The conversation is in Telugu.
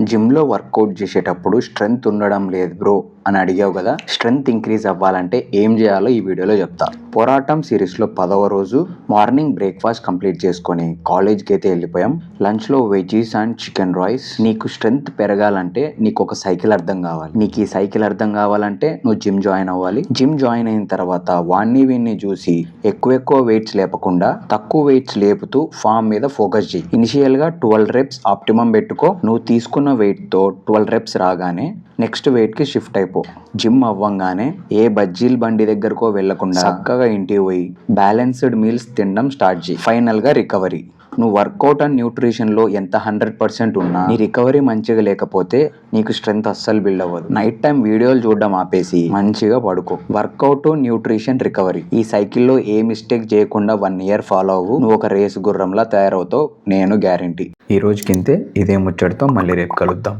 జిమ్లో వర్కౌట్ చేసేటప్పుడు స్ట్రెంగ్త్ ఉండడం లేదు బ్రో అని అడిగావు కదా. స్ట్రెంగ్త్ ఇంక్రీజ్ అవ్వాలంటే ఏం చేయాలో ఈ వీడియోలో చెప్తా. పోరాటం సిరీస్లో 10వ రోజు మార్నింగ్ బ్రేక్ఫాస్ట్ కంప్లీట్ చేసుకొని కాలేజ్కి అయితే వెళ్ళిపోయాం. లంచ్లో వెజీస్ అండ్ చికెన్ రైస్. నీకు స్ట్రెంగ్త్ పెరగాలంటే నీకు ఒక సైకిల్ అర్థం కావాలి. నీకు ఈ సైకిల్ అర్థం కావాలంటే నువ్వు జిమ్ జాయిన్ అవ్వాలి. జిమ్ జాయిన్ అయిన తర్వాత వాణ్ణి వీణ్ణి చూసి ఎక్కువ వెయిట్స్ లేపకుండా తక్కువ వెయిట్స్ లేపుతూ ఫామ్ మీద ఫోకస్ చేయి. ఇనిషియల్ గా 12 reps ఆప్టిమం పెట్టుకో. నువ్వు తీసుకున్న వెయిట్ తో 12 reps రాగానే నెక్స్ట్ వెయిట్ కి షిఫ్ట్ అయిపో. జిమ్ అవ్వంగానే ఏ బజ్జీల బండి దగ్గరకో వెళ్లకుండా చక్కగా ఇంటికి పోయి బ్యాలెన్స్డ్ మీల్స్ తినడం స్టార్ట్ చేయి. ఫైనల్ గా రికవరీ. నువ్వు వర్కౌట్ అండ్ న్యూట్రిషన్ లో ఎంత 100% ఉన్నా నీ రికవరీ మంచిగా లేకపోతే నీకు స్ట్రెంగ్త్ అస్సలు బిల్డ్ అవ్వదు. నైట్ టైం వీడియోలు చూడడం ఆపేసి మంచిగా పడుకో. వర్కౌట్, న్యూట్రిషన్, రికవరీ ఈ సైకిల్లో ఏ మిస్టేక్ చేయకుండా 1 year ఫాలో అవ్వు. నువ్వు ఒక రేసు గుర్రంలా తయారవుతావు, నేను గ్యారంటీ. ఈ రోజుకింతే. ఇదే ముచ్చటతో మళ్ళీ రేపు కలుద్దాం.